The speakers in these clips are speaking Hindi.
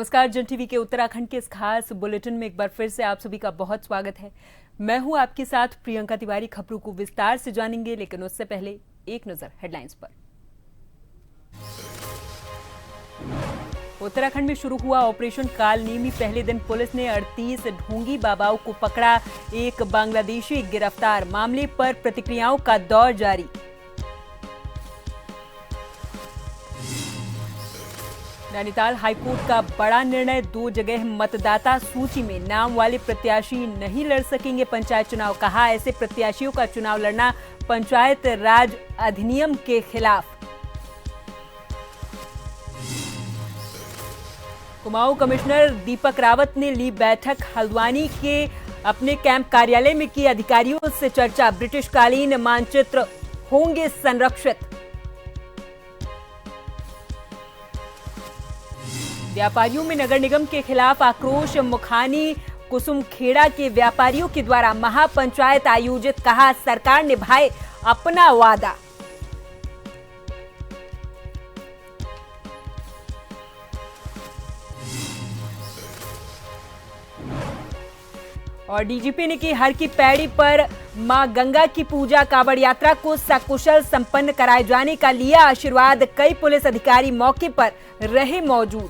नमस्कार। जन टीवी के उत्तराखंड के इस खास बुलेटिन में एक बार फिर से आप सभी का बहुत स्वागत है। मैं हूं आपके साथ प्रियंका तिवारी। खबरों को विस्तार से जानेंगे, लेकिन उससे पहले एक नजर हेडलाइंस पर। उत्तराखंड में शुरू हुआ ऑपरेशन कालनेमी। पहले दिन पुलिस ने 38 ढोंगी बाबाओं को पकड़ा, एक बांग्लादेशी गिरफ्तार। मामले पर प्रतिक्रियाओं का दौर जारी। नैनीताल हाईकोर्ट का बड़ा निर्णय, 2 जगह मतदाता सूची में नाम वाले प्रत्याशी नहीं लड़ सकेंगे पंचायत चुनाव। कहा, ऐसे प्रत्याशियों का चुनाव लड़ना पंचायत राज अधिनियम के खिलाफ। कुमाऊं कमिश्नर दीपक रावत ने ली बैठक। हल्द्वानी के अपने कैंप कार्यालय में की अधिकारियों से चर्चा। ब्रिटिशकालीन मानचित्र होंगे संरक्षित। व्यापारियों में नगर निगम के खिलाफ आक्रोश। मुखानी कुसुमखेड़ा के व्यापारियों के द्वारा महापंचायत आयोजित। कहा, सरकार निभाए अपना वादा। और डीजीपी ने की हर की पैड़ी पर मां गंगा की पूजा। कांवड़ यात्रा को सकुशल संपन्न कराए जाने का लिया आशीर्वाद। कई पुलिस अधिकारी मौके पर रहे मौजूद।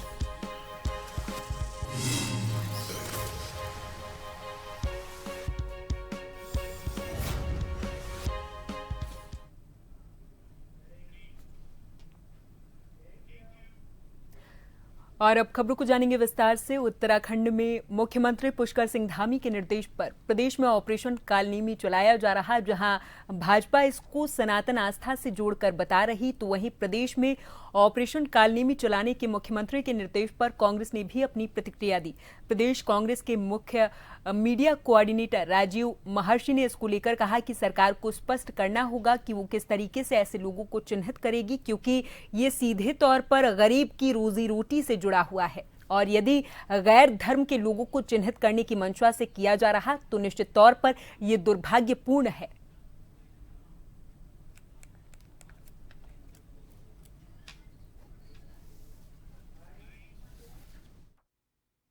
और अब खबरों को जानेंगे विस्तार से। उत्तराखंड में मुख्यमंत्री पुष्कर सिंह धामी के निर्देश पर प्रदेश में ऑपरेशन कालनेमी चलाया जा रहा है। जहां भाजपा इसको सनातन आस्था से जोड़कर बता रही, तो वहीं प्रदेश में ऑपरेशन कालनेमी चलाने के मुख्यमंत्री के निर्देश पर कांग्रेस ने भी अपनी प्रतिक्रिया दी। प्रदेश कांग्रेस के मुख्य मीडिया कोऑर्डिनेटर राजीव महर्षि ने इसको लेकर कहा कि सरकार को स्पष्ट करना होगा कि वो किस तरीके से ऐसे लोगों को चिन्हित करेगी, क्योंकि ये सीधे तौर पर गरीब की रोजी रोटी से जुड़ा हुआ है। और यदि गैर धर्म के लोगों को चिन्हित करने की मंशा से किया जा रहा, तो निश्चित तौर पर यह दुर्भाग्यपूर्ण है।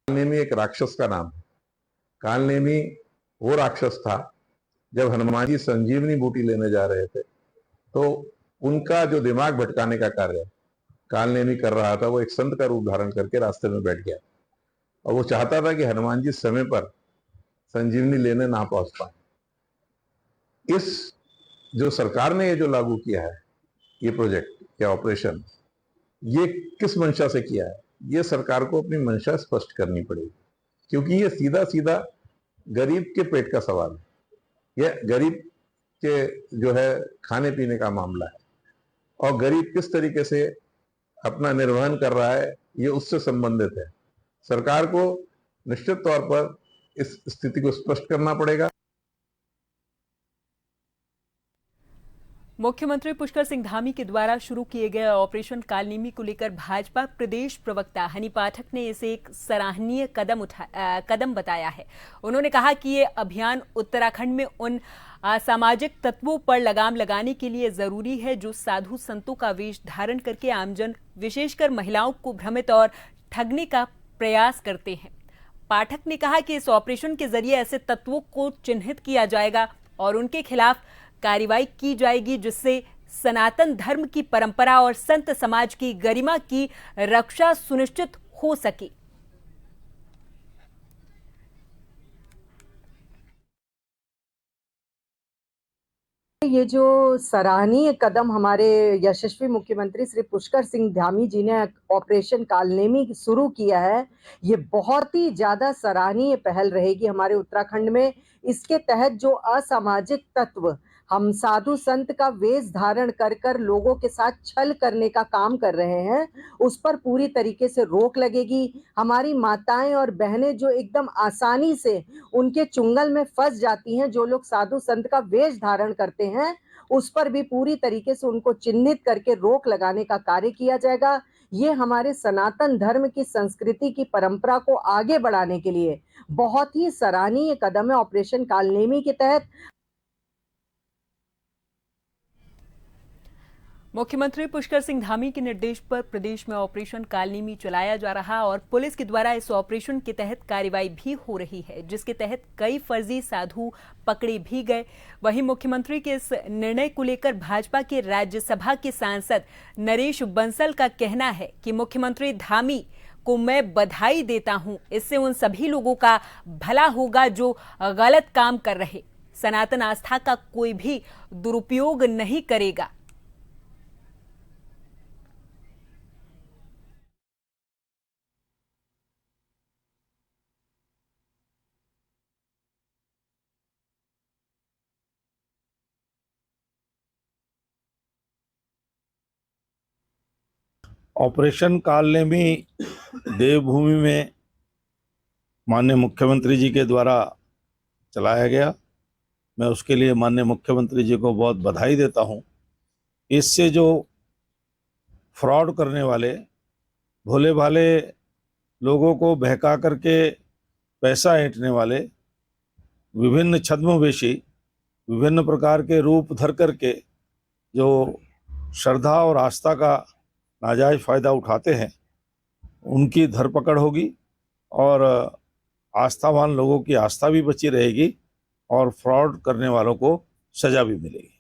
कालनेमी एक राक्षस का नाम है। कालनेमी वो राक्षस था जब हनुमान जी संजीवनी बूटी लेने जा रहे थे, तो उनका जो दिमाग भटकाने का कार्य कालनेमी कर रहा था, वो एक संत का रूप धारण करके रास्ते में बैठ गया और वो चाहता था कि हनुमान जी समय पर संजीवनी लेने ना पहुंच पाए। इस जो सरकार ने ये जो लागू किया है, ये प्रोजेक्ट या ऑपरेशन, ये किस मंशा से किया है, ये सरकार को अपनी मंशा स्पष्ट करनी पड़ेगी, क्योंकि ये सीधा सीधा गरीब के पेट का सवाल है। यह गरीब के जो है खाने पीने का मामला है, और गरीब किस तरीके से अपना निर्वहन कर रहा है, ये उससे संबंधित है। सरकार को निश्चित तौर पर इस स्थिति को स्पष्ट करना पड़ेगा। मुख्यमंत्री पुष्कर सिंह धामी के द्वारा शुरू किए गए ऑपरेशन कालनेमी को लेकर भाजपा प्रदेश प्रवक्ता हनी पाठक ने इसे एक सराहनीय कदम बताया है। उन्होंने कहा कि ये अभियान उत्तराखंड में उन असामाजिक तत्वों पर लगाम लगाने के लिए जरूरी है जो साधु संतों का वेश धारण करके आमजन, विशेषकर महिलाओं को भ्रमित और ठगने का प्रयास करते हैं। पाठक ने कहा कि इस ऑपरेशन के जरिए ऐसे तत्वों को चिन्हित किया जाएगा और उनके खिलाफ कार्रवाई की जाएगी, जिससे सनातन धर्म की परंपरा और संत समाज की गरिमा की रक्षा सुनिश्चित हो सके। ये जो सराहनीय कदम हमारे यशस्वी मुख्यमंत्री श्री पुष्कर सिंह धामी जी ने ऑपरेशन कालनेमी शुरू किया है, ये बहुत ही ज्यादा सराहनीय पहल रहेगी हमारे उत्तराखंड में। इसके तहत जो असामाजिक तत्व हम साधु संत का वेश धारण कर कर लोगों के साथ छल करने का काम कर रहे हैं, उस पर पूरी तरीके से रोक लगेगी। हमारी माताएं और बहनें जो एकदम आसानी से उनके चुंगल में फंस जाती हैं, जो लोग साधु संत का वेश धारण करते हैं, उस पर भी पूरी तरीके से उनको चिन्हित करके रोक लगाने का कार्य किया जाएगा। ये हमारे सनातन धर्म की संस्कृति की परंपरा को आगे बढ़ाने के लिए बहुत ही सराहनीय कदम है ऑपरेशन कालनेमी के तहत। मुख्यमंत्री पुष्कर सिंह धामी के निर्देश पर प्रदेश में ऑपरेशन कालनेमी चलाया जा रहा और पुलिस के द्वारा इस ऑपरेशन के तहत कार्रवाई भी हो रही है, जिसके तहत कई फर्जी साधु पकड़े भी गए। वहीं मुख्यमंत्री के इस निर्णय को लेकर भाजपा के राज्यसभा के सांसद नरेश बंसल का कहना है कि मुख्यमंत्री धामी को मैं बधाई देता हूं, इससे उन सभी लोगों का भला होगा जो गलत काम कर रहे, सनातन आस्था का कोई भी दुरुपयोग नहीं करेगा। ऑपरेशन कालनेमी देवभूमि में माननीय मुख्यमंत्री जी के द्वारा चलाया गया। मैं उसके लिए माननीय मुख्यमंत्री जी को बहुत बधाई देता हूं। इससे जो फ्रॉड करने वाले भोले भाले लोगों को बहका करके पैसा ऐंठने वाले, विभिन्न छद्मवेशी विभिन्न प्रकार के रूप धर करके जो श्रद्धा और आस्था का नाजायज फ़ायदा उठाते हैं, उनकी धरपकड़ होगी और आस्थावान लोगों की आस्था भी बची रहेगी और फ्रॉड करने वालों को सजा भी मिलेगी।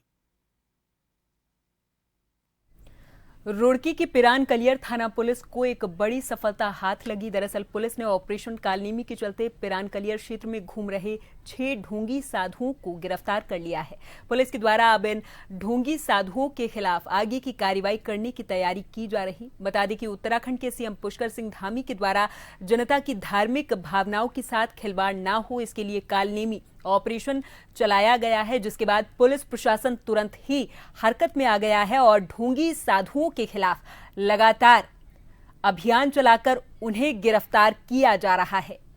रुड़की की पिरान कलियर थाना पुलिस को एक बड़ी सफलता हाथ लगी। दरअसल पुलिस ने ऑपरेशन कालनेमी के चलते पिरान कलियर क्षेत्र में घूम रहे 6 ढोंगी साधुओं को गिरफ्तार कर लिया है। पुलिस के द्वारा अब इन ढोंगी साधुओं के खिलाफ आगे की कार्रवाई करने की तैयारी की जा रही। बता दें कि उत्तराखंड के सीएम पुष्कर सिंह धामी के द्वारा जनता की धार्मिक भावनाओं के साथ खिलवाड़ न हो, इसके लिए कालनेमी ऑपरेशन चलाया गया है, जिसके बाद पुलिस प्रशासन तुरंत ही हरकत में आ गया है और ढोंगी साधुओं के खिलाफ लगातार अभियान चलाकर उन्हें गिरफ्तार किया जा रहा है।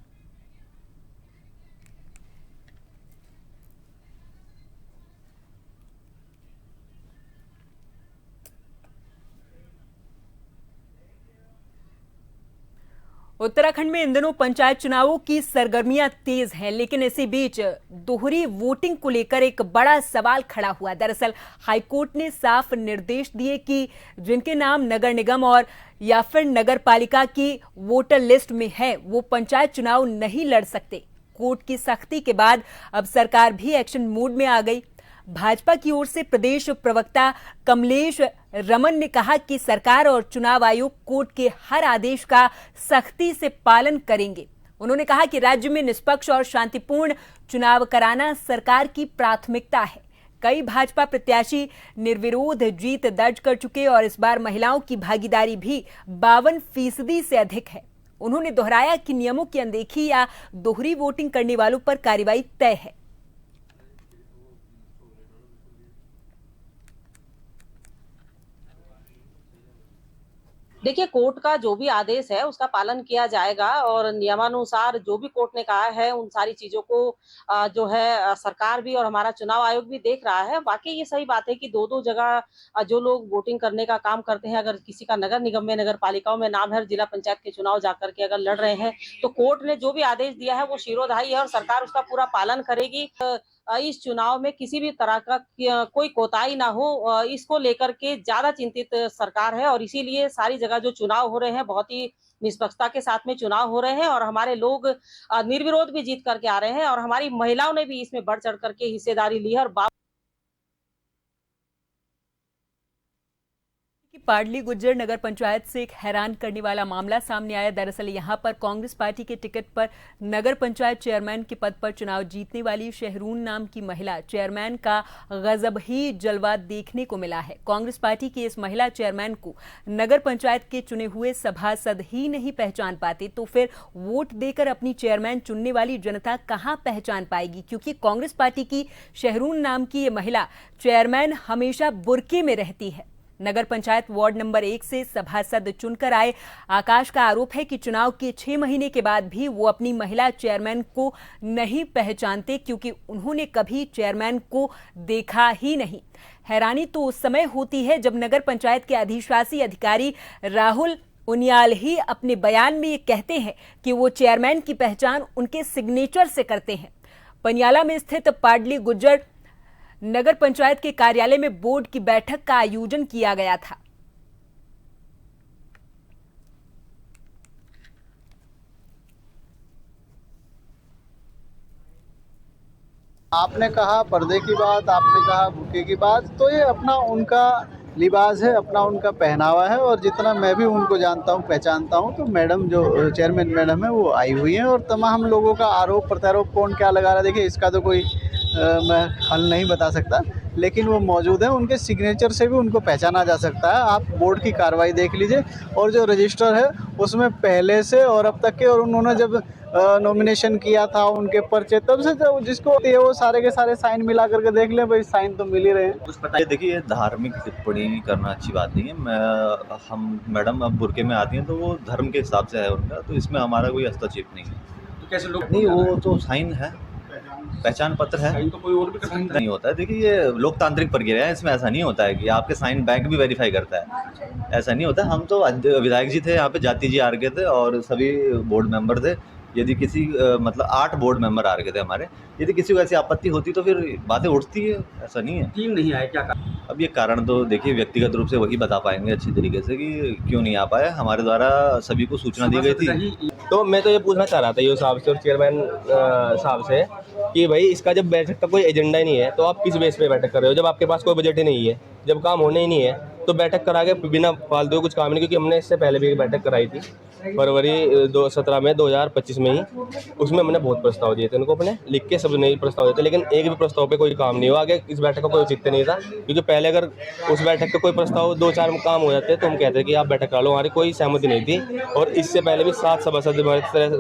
उत्तराखंड में इन दिनों पंचायत चुनावों की सरगर्मियां तेज हैं, लेकिन इसी बीच दोहरी वोटिंग को लेकर एक बड़ा सवाल खड़ा हुआ। दरअसल हाईकोर्ट ने साफ निर्देश दिए कि जिनके नाम नगर निगम और या फिर नगर पालिका की वोटर लिस्ट में है, वो पंचायत चुनाव नहीं लड़ सकते। कोर्ट की सख्ती के बाद अब सरकार भी एक्शन मोड में आ गई। भाजपा की ओर से प्रदेश प्रवक्ता कमलेश रमन ने कहा कि सरकार और चुनाव आयोग कोर्ट के हर आदेश का सख्ती से पालन करेंगे। उन्होंने कहा कि राज्य में निष्पक्ष और शांतिपूर्ण चुनाव कराना सरकार की प्राथमिकता है। कई भाजपा प्रत्याशी निर्विरोध जीत दर्ज कर चुके और इस बार महिलाओं की भागीदारी भी 52% से अधिक है। उन्होंने दोहराया कि नियमों की अनदेखी या दोहरी वोटिंग करने वालों पर कार्रवाई तय है। देखिए, कोर्ट का जो भी आदेश है उसका पालन किया जाएगा और नियमानुसार जो भी कोर्ट ने कहा है उन सारी चीजों को जो है सरकार भी और हमारा चुनाव आयोग भी देख रहा है। वाकई ये सही बात है कि दो जगह जो लोग वोटिंग करने का काम करते हैं, अगर किसी का नगर निगम में, नगर पालिकाओं में नाम है, जिला पंचायत के चुनाव जाकर के अगर लड़ रहे हैं, तो कोर्ट ने जो भी आदेश दिया है वो शिरोधार्य है और सरकार उसका पूरा पालन करेगी। इस चुनाव में किसी भी तरह का कोई कोताही ना हो, इसको लेकर के ज्यादा चिंतित सरकार है और इसीलिए सारी जगह जो चुनाव हो रहे हैं बहुत ही निष्पक्षता के साथ में चुनाव हो रहे हैं और हमारे लोग निर्विरोध भी जीत करके आ रहे हैं और हमारी महिलाओं ने भी इसमें बढ़ चढ़ करके हिस्सेदारी ली है। और पाडली गुज्जर नगर पंचायत से एक हैरान करने वाला मामला सामने आया। दरअसल यहां पर कांग्रेस पार्टी के टिकट पर नगर पंचायत चेयरमैन के पद पर चुनाव जीतने वाली शहरून नाम की महिला चेयरमैन का गजब ही जलवा देखने को मिला है। कांग्रेस पार्टी की इस महिला चेयरमैन को नगर पंचायत के चुने हुए सभासद ही नहीं पहचान पाते, तो फिर वोट देकर अपनी चेयरमैन चुनने वाली जनता कहां पहचान पाएगी? क्योंकि कांग्रेस पार्टी की शहरून नाम की ये महिला चेयरमैन हमेशा बुर्के में रहती है। नगर पंचायत वार्ड नंबर 1 से सभासद चुनकर आए आकाश का आरोप है कि चुनाव के 6 महीने के बाद भी वो अपनी महिला चेयरमैन को नहीं पहचानते, क्योंकि उन्होंने कभी चेयरमैन को देखा ही नहीं। हैरानी तो उस समय होती है जब नगर पंचायत के अधिशासी अधिकारी राहुल उनियाल ही अपने बयान में ये कहते हैं कि वो चेयरमैन की पहचान उनके सिग्नेचर से करते हैं। पनियाला में स्थित पाडली गुज्जर नगर पंचायत के कार्यालय में बोर्ड की बैठक का आयोजन किया गया था। आपने कहा पर्दे की बात, आपने कहा बुके की बात, तो ये अपना उनका लिबास है, अपना उनका पहनावा है। और जितना मैं भी उनको जानता हूँ, पहचानता हूँ, तो मैडम जो चेयरमैन मैडम है वो आई हुई हैं। और तमाम लोगों का आरोप प्रत्यारोप कौन क्या लगा रहा है, देखिए इसका तो कोई मैं हल नहीं बता सकता, लेकिन वो मौजूद है। उनके सिग्नेचर से भी उनको पहचाना जा सकता है। आप बोर्ड की कार्रवाई देख लीजिए, और जो रजिस्टर है उसमें पहले से और अब तक के, और उन्होंने जब नॉमिनेशन किया था उनके पर्चे, तब से जो जिसको ये वो सारे के सारे साइन मिला करके देख ले भाई, साइन तो मिल ही रहे हैं। देखिए, धार्मिक टिप्पणी करना अच्छी बात नहीं है। हम मैडम अब बुरके में आती हैं तो वो धर्म के हिसाब से है उनका, तो इसमें हमारा कोई हस्तक्षेप नहीं है। तो कैसे लोग नहीं, वो तो साइन है, पहचान पत्र है, साइन तो कोई और भी कर सकता है। नहीं होता है। देखिए, ये लोकतांत्रिक प्रक्रिया है, इसमें ऐसा नहीं होता है कि आपके साइन बैंक भी वेरीफाई करता है, ऐसा नहीं होता। हम तो विधायक जी थे यहाँ पे, जाति जी आ रखे थे और सभी बोर्ड मेंबर थे। यदि किसी मतलब 8 बोर्ड मेंबर आ रखे थे हमारे, यदि किसी को ऐसी आपत्ति होती तो फिर बातें उठती है, ऐसा नहीं है। टीम नहीं आए क्या कारण? अब ये कारण तो देखिए व्यक्तिगत रूप से वही बता पाएंगे अच्छी तरीके से कि क्यों नहीं आ पाए। हमारे द्वारा सभी को सूचना दी गई थी। तो मैं तो ये पूछना चाह रहा था ये साहब से और चेयरमैन साहब से कि भाई इसका जब बैठक का कोई एजेंडा ही नहीं है तो आप किस बेस पे बैठक कर रहे हो? जब आपके पास कोई बजट ही नहीं है, जब काम होने ही नहीं है, तो बैठक करा के बिना फालतू कुछ काम नहीं। क्योंकि हमने इससे पहले भी एक बैठक कराई थी फरवरी 2017 में, 2025 में ही। उसमें हमने बहुत प्रस्ताव दिए थे उनको, अपने लिख के सब नए प्रस्ताव दिए थे, लेकिन एक भी प्रस्ताव पे कोई काम नहीं हुआ। आगे इस बैठक का कोई औचित्य नहीं था, क्योंकि पहले अगर उस बैठक का कोई प्रस्ताव 2-4 काम हो जाते तो हम कहते कि आप बैठक करा लो, हमारी कोई सहमति नहीं थी। और इससे पहले भी 7 सभासद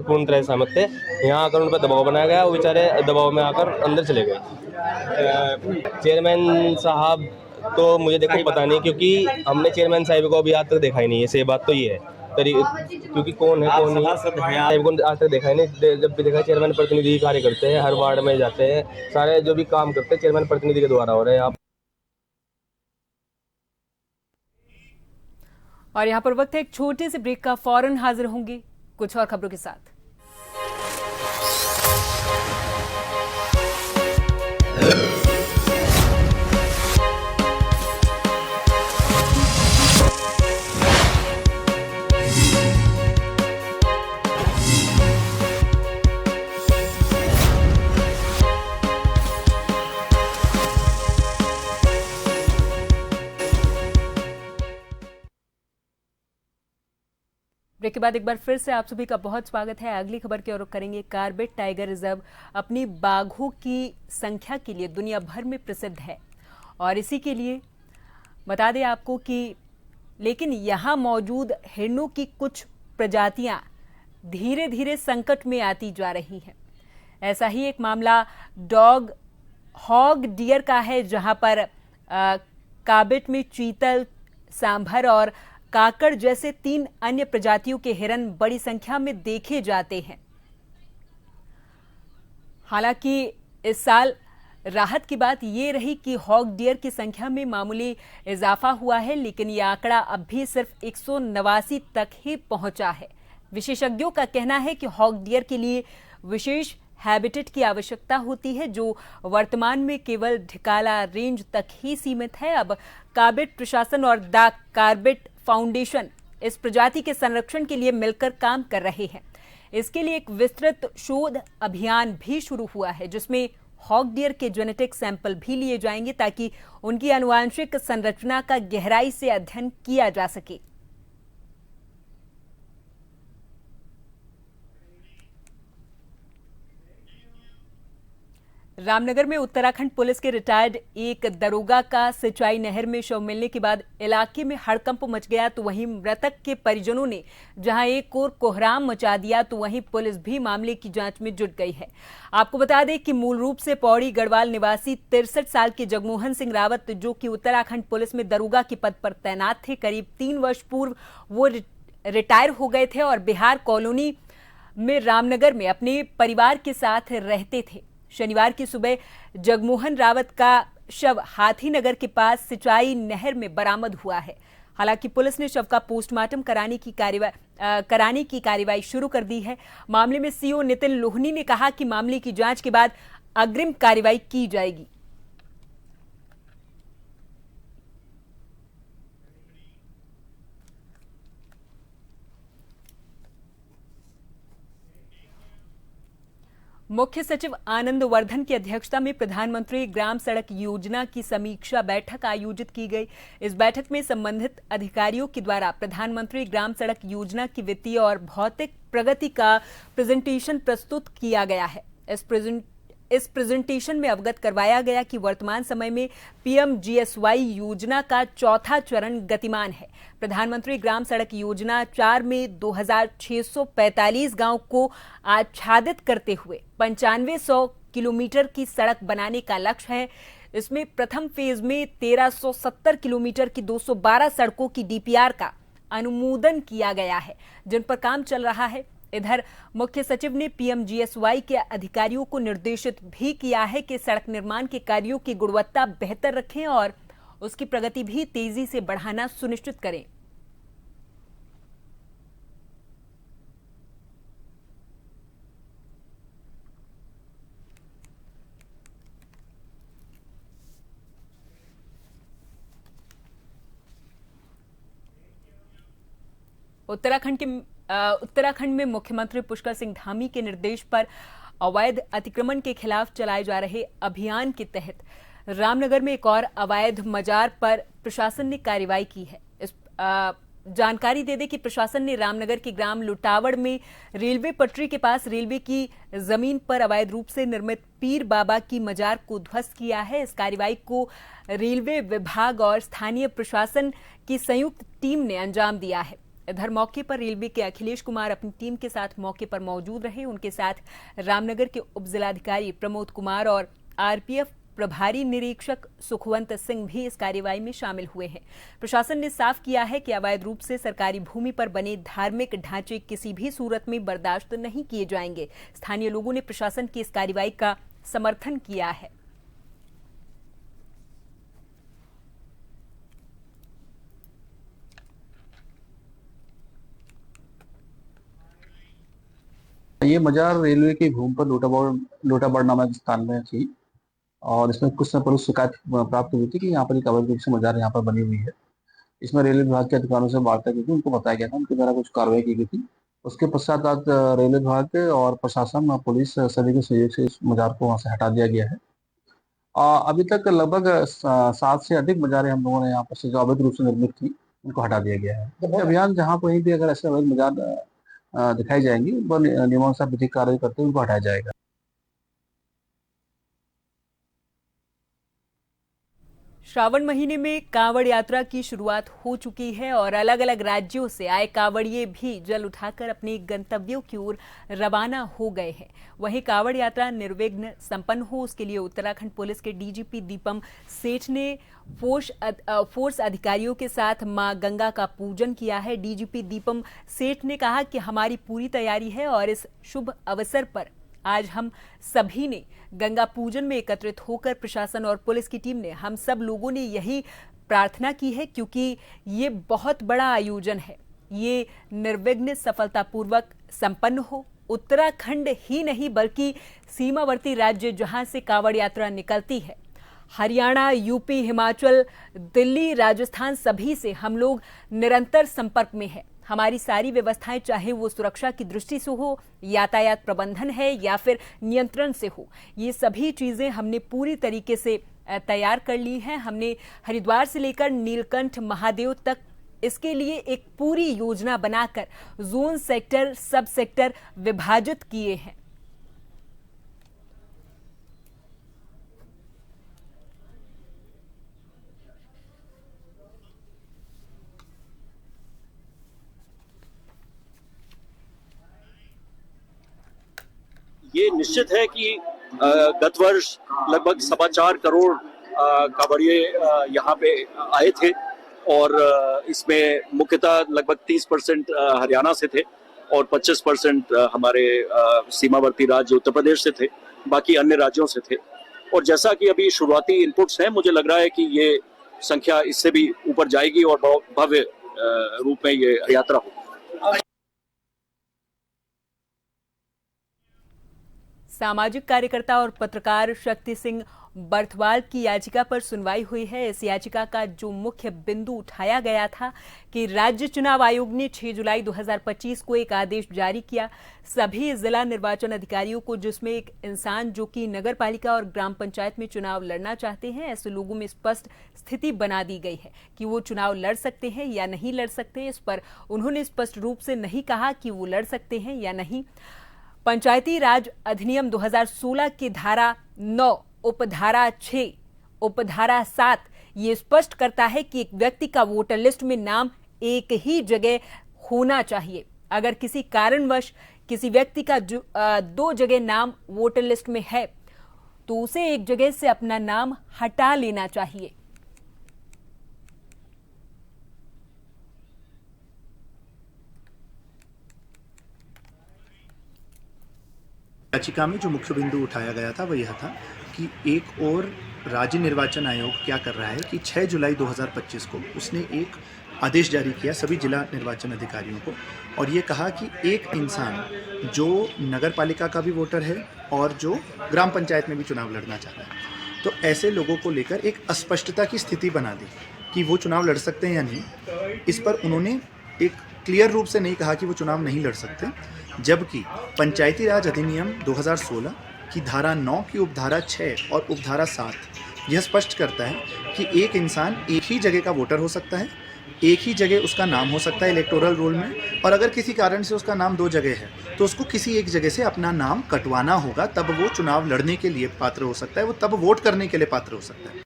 पूर्ण तरह सहमत थे। यहाँ आकर उन पर दबाव बनाया गया, वो बेचारे दबाव में आकर अंदर चले गए। चेयरमैन साहब तो मुझे देखो पता नहीं, क्योंकि हमने चेयरमैन साहब को अभी आज तक देखा ही नहीं है। सही बात तो ये है, क्योंकि कौन है कौन नहीं साहब को आज तक देखा ही नहीं। जब भी देखा चेयरमैन प्रतिनिधि कार्य करते हैं, हर वार्ड में जाते हैं, सारे जो भी काम करते हैं चेयरमैन प्रतिनिधि के द्वारा हो रहे हैं। आप और यहाँ पर वक्त है एक छोटे से ब्रेक का, फौरन हाजिर होंगे कुछ और खबरों के साथ। ब्रेक के बाद एक बार फिर से आप सभी का बहुत स्वागत है। अगली खबर की ओर करेंगे। कार्बेट टाइगर रिजर्व अपनी बाघों की संख्या के लिए दुनिया भर में प्रसिद्ध है, और इसी के लिए बता दें आपको कि लेकिन यहाँ मौजूद हिरणों की कुछ प्रजातियां धीरे धीरे संकट में आती जा रही हैं। ऐसा ही एक मामला हॉग डियर का है, जहां पर कार्बेट में चीतल, सांभर और काकड़ जैसे 3 अन्य प्रजातियों के हिरन बड़ी संख्या में देखे जाते हैं। हालांकि इस साल राहत की बात यह रही कि हॉग डियर की संख्या में मामूली इजाफा हुआ है, लेकिन यह आंकड़ा अब भी सिर्फ 189 तक ही पहुंचा है। विशेषज्ञों का कहना है कि हॉग डियर के लिए विशेष हैबिटेट की आवश्यकता होती है, जो वर्तमान में केवल ढिकाला रेंज तक ही सीमित है। अब कार्बेट प्रशासन और द कार्बेट फाउंडेशन इस प्रजाति के संरक्षण के लिए मिलकर काम कर रहे हैं। इसके लिए एक विस्तृत शोध अभियान भी शुरू हुआ है, जिसमें हॉग डियर के जेनेटिक सैंपल भी लिए जाएंगे ताकि उनकी आनुवंशिक संरचना का गहराई से अध्ययन किया जा सके। रामनगर में उत्तराखंड पुलिस के रिटायर्ड एक दरोगा का सिंचाई नहर में शव मिलने के बाद इलाके में हड़कंप मच गया, तो वहीं मृतक के परिजनों ने जहां एक और कोहराम मचा दिया, तो वहीं पुलिस भी मामले की जांच में जुट गई है। आपको बता दें कि मूल रूप से पौड़ी गढ़वाल निवासी 63 साल के जगमोहन सिंह रावत, जो कि उत्तराखंड पुलिस में दरोगा के पद पर तैनात थे, करीब 3 वर्ष पूर्व वो रिटायर हो गए थे और बिहार कॉलोनी में रामनगर में अपने परिवार के साथ रहते थे। शनिवार की सुबह जगमोहन रावत का शव हाथीनगर के पास सिंचाई नहर में बरामद हुआ है। हालांकि पुलिस ने शव का पोस्टमार्टम कराने की कार्रवाई शुरू कर दी है। मामले में सीओ नितिन लोहनी ने कहा कि मामले की जांच के बाद अग्रिम कार्रवाई की जाएगी। मुख्य सचिव आनंद वर्धन की अध्यक्षता में प्रधानमंत्री ग्राम सड़क योजना की समीक्षा बैठक आयोजित की गई। इस बैठक में संबंधित अधिकारियों के द्वारा प्रधानमंत्री ग्राम सड़क योजना की वित्तीय और भौतिक प्रगति का प्रेजेंटेशन प्रस्तुत किया गया है। इस प्रेजेंटेशन में अवगत करवाया गया कि वर्तमान समय में पीएमजीएसवाई योजना का चौथा चरण गतिमान है। प्रधानमंत्री ग्राम सड़क योजना 4 में 2645 गांव को आच्छादित करते हुए 9500 किलोमीटर की सड़क बनाने का लक्ष्य है। इसमें प्रथम फेज में 1370 किलोमीटर की 212 सड़कों की डीपीआर का अनुमोदन किया गया है, जिन पर काम चल रहा है। इधर मुख्य सचिव ने पीएमजीएसवाई के अधिकारियों को निर्देशित भी किया है कि सड़क निर्माण के कार्यों की गुणवत्ता बेहतर रखें और उसकी प्रगति भी तेजी से बढ़ाना सुनिश्चित करें। उत्तराखंड में मुख्यमंत्री पुष्कर सिंह धामी के निर्देश पर अवैध अतिक्रमण के खिलाफ चलाए जा रहे अभियान के तहत रामनगर में एक और अवैध मजार पर प्रशासन ने कार्रवाई की है। इस जानकारी दे दें कि प्रशासन ने रामनगर के ग्राम लुटावड़ में रेलवे पटरी के पास रेलवे की जमीन पर अवैध रूप से निर्मित पीर बाबा की मजार को ध्वस्त किया है। इस कार्रवाई को रेलवे विभाग और स्थानीय प्रशासन की संयुक्त टीम ने अंजाम दिया है। इधर मौके पर रेलवे के अखिलेश कुमार अपनी टीम के साथ मौके पर मौजूद रहे। उनके साथ रामनगर के उप जिलाधिकारी प्रमोद कुमार और आरपीएफ प्रभारी निरीक्षक सुखवंत सिंह भी इस कार्रवाई में शामिल हुए हैं। प्रशासन ने साफ किया है कि अवैध रूप से सरकारी भूमि पर बने धार्मिक ढांचे किसी भी सूरत में बर्दाश्त नहीं किए जाएंगे। स्थानीय लोगों ने प्रशासन की इस कार्रवाई का समर्थन किया है। ये मजार रेलवे की भूमि पर लोटाबड़ नामक स्थान में थी और इसमें कुछ समय पूर्व शिकायत प्राप्त हुई थी कि यहाँ पर एक अवैध रूप से मजार यहाँ पर बनी हुई है। इसमें रेलवे विभाग के अधिकारियों से वार्ता की थी, उनको बताया गया था, उनके द्वारा कुछ कार्रवाई की गई थी। उसके पश्चात रेलवे विभाग और प्रशासन पुलिस सभी के सहयोग से इस मजार को वहाँ से हटा दिया गया है। अभी तक लगभग 7 से अधिक मजारें हम लोगों ने यहाँ पर से जो अवैध रूप से निर्मित थी उनको हटा दिया गया है। अभियान जहाँ कहीं भी अगर ऐसे अवैध मजार दिखाई जाएंगी वो नियमानुसार विधिक कार्रवाई करते हुए उनको हटाया जाएगा। श्रावण महीने में कांवड़ यात्रा की शुरुआत हो चुकी है और अलग अलग राज्यों से आए कांवड़िए भी जल उठाकर अपने गंतव्यों की ओर रवाना हो गए हैं। वहीं कांवड़ यात्रा निर्विघ्न संपन्न हो, उसके लिए उत्तराखंड पुलिस के डीजीपी दीपम सेठ ने फोर्स अधिकारियों के साथ मां गंगा का पूजन किया है। डीजीपी दीपम सेठ ने कहा कि हमारी पूरी तैयारी है और इस शुभ अवसर पर आज हम सभी ने गंगा पूजन में एकत्रित होकर प्रशासन और पुलिस की टीम ने हम सब लोगों ने यही प्रार्थना की है, क्योंकि ये बहुत बड़ा आयोजन है, ये निर्विघ्न सफलतापूर्वक संपन्न हो। उत्तराखंड ही नहीं बल्कि सीमावर्ती राज्य जहां से कांवड़ यात्रा निकलती है, हरियाणा, यूपी, हिमाचल, दिल्ली, राजस्थान, सभी से हम लोग निरंतर संपर्क में हैं। हमारी सारी व्यवस्थाएं, चाहे वो सुरक्षा की दृष्टि से हो, यातायात प्रबंधन है या फिर नियंत्रण से हो, ये सभी चीजें हमने पूरी तरीके से तैयार कर ली हैं। हमने हरिद्वार से लेकर नीलकंठ महादेव तक इसके लिए एक पूरी योजना बनाकर जोन, सेक्टर, सब सेक्टर विभाजित किए हैं। ये निश्चित है कि गत वर्ष लगभग 4.25 करोड़ कांवड़िए यहाँ पे आए थे और इसमें मुख्यतः लगभग 30% हरियाणा से थे और 25% हमारे सीमावर्ती राज्य उत्तर प्रदेश से थे, बाकी अन्य राज्यों से थे। और जैसा कि अभी शुरुआती इनपुट्स हैं, मुझे लग रहा है कि ये संख्या इससे भी ऊपर जाएगी और भव्य रूप में ये यात्रा होगी। सामाजिक कार्यकर्ता और पत्रकार शक्ति सिंह बर्थवाल की याचिका पर सुनवाई हुई है। इस याचिका का जो मुख्य बिंदु उठाया गया था कि राज्य चुनाव आयोग ने 6 जुलाई 2025 को एक आदेश जारी किया। सभी जिला निर्वाचन अधिकारियों को, जिसमें एक इंसान जो कि नगर पालिका और ग्राम पंचायत में चुनाव लड़ना चाहते हैं, ऐसे लोगों में स्पष्ट स्थिति बना दी गई है कि वो चुनाव लड़ सकते हैं या नहीं लड़ सकते। इस पर उन्होंने स्पष्ट रूप से नहीं कहा कि वो लड़ सकते हैं या नहीं। पंचायती राज अधिनियम 2016 की धारा 9, उपधारा 6, उपधारा 7 ये स्पष्ट करता है कि एक व्यक्ति का वोटर लिस्ट में नाम एक ही जगह होना चाहिए। अगर किसी कारणवश किसी व्यक्ति का 2 जगह नाम वोटर लिस्ट में है तो उसे एक जगह से अपना नाम हटा लेना चाहिए। याचिका में जो मुख्य बिंदु उठाया गया था वो यह था कि एक और राज्य निर्वाचन आयोग क्या कर रहा है कि 6 जुलाई 2025 को उसने एक आदेश जारी किया सभी जिला निर्वाचन अधिकारियों को और ये कहा कि एक इंसान जो नगर पालिका का भी वोटर है और जो ग्राम पंचायत में भी चुनाव लड़ना चाहता है, तो ऐसे लोगों को लेकर एक अस्पष्टता की स्थिति बना दी कि वो चुनाव लड़ सकते हैं या नहीं। इस पर उन्होंने एक क्लियर रूप से नहीं कहा कि वो चुनाव नहीं लड़ सकते, जबकि पंचायती राज अधिनियम 2016 की धारा 9 की उपधारा 6 और उपधारा 7 यह स्पष्ट करता है कि एक इंसान एक ही जगह का वोटर हो सकता है, एक ही जगह उसका नाम हो सकता है इलेक्टोरल रोल में, और अगर किसी कारण से उसका नाम 2 जगह है तो उसको किसी एक जगह से अपना नाम कटवाना होगा, तब वो चुनाव लड़ने के लिए पात्र हो सकता है, वो तब वोट करने के लिए पात्र हो सकता है।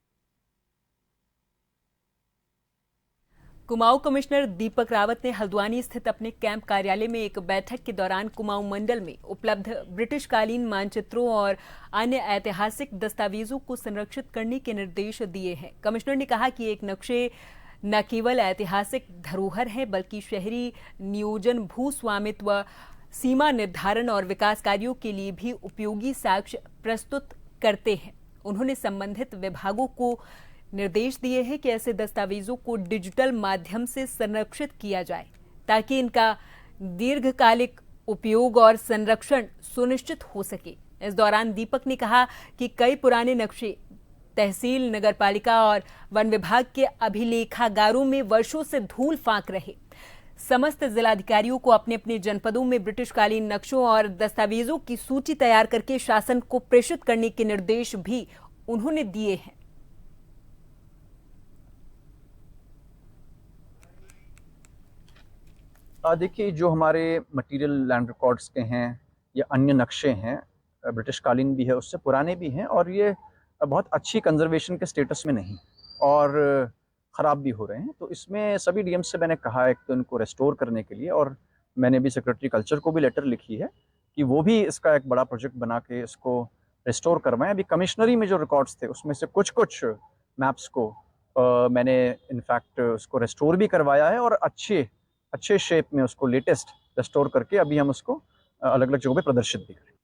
कुमाऊं कमिश्नर दीपक रावत ने हल्द्वानी स्थित अपने कैंप कार्यालय में एक बैठक के दौरान कुमाऊं मंडल में उपलब्ध ब्रिटिशकालीन मानचित्रों और अन्य ऐतिहासिक दस्तावेजों को संरक्षित करने के निर्देश दिए हैं। कमिश्नर ने कहा कि एक नक्शे न केवल ऐतिहासिक धरोहर है बल्कि शहरी नियोजन, भू स्वामित्व, सीमा निर्धारण और विकास कार्यों के लिए भी उपयोगी साक्ष्य प्रस्तुत करते हैं। उन्होंने संबंधित विभागों को निर्देश दिए हैं कि ऐसे दस्तावेजों को डिजिटल माध्यम से संरक्षित किया जाए ताकि इनका दीर्घकालिक उपयोग और संरक्षण सुनिश्चित हो सके। इस दौरान दीपक ने कहा कि कई पुराने नक्शे तहसील, नगरपालिका और वन विभाग के अभिलेखागारों में वर्षों से धूल फांक रहे। समस्त जिलाधिकारियों को अपने अपने जनपदों में ब्रिटिशकालीन नक्शों और दस्तावेजों की सूची तैयार करके शासन को प्रेषित करने के निर्देश भी उन्होंने दिए हैं। देखिए, जो हमारे मटेरियल लैंड रिकॉर्ड्स के हैं या अन्य नक्शे हैं, ब्रिटिशकालीन भी है, उससे पुराने भी हैं और ये बहुत अच्छी कंजर्वेशन के स्टेटस में नहीं और ख़राब भी हो रहे हैं। तो इसमें सभी डीएम से मैंने कहा है कि उनको रेस्टोर करने के लिए, और मैंने भी सेक्रेटरी कल्चर को भी लेटर लिखी है कि वो भी इसका एक बड़ा प्रोजेक्ट बना के इसको रेस्टोर करवाएं। अभी कमिश्नरी में जो रिकॉर्ड्स थे उसमें से कुछ मैप्स को मैंने इनफैक्ट उसको रेस्टोर भी करवाया है और अच्छे शेप में उसको लेटेस्ट रेस्टोर करके अभी हम उसको अलग अलग जगहों पे प्रदर्शित भी करें।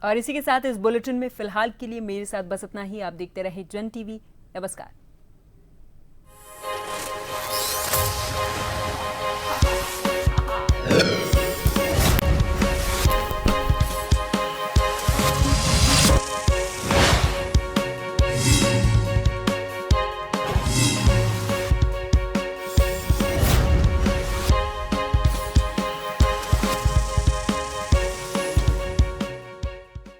और इसी के साथ इस बुलेटिन में फिलहाल के लिए मेरे साथ बस इतना ही। आप देखते रहे जन टीवी। नमस्कार।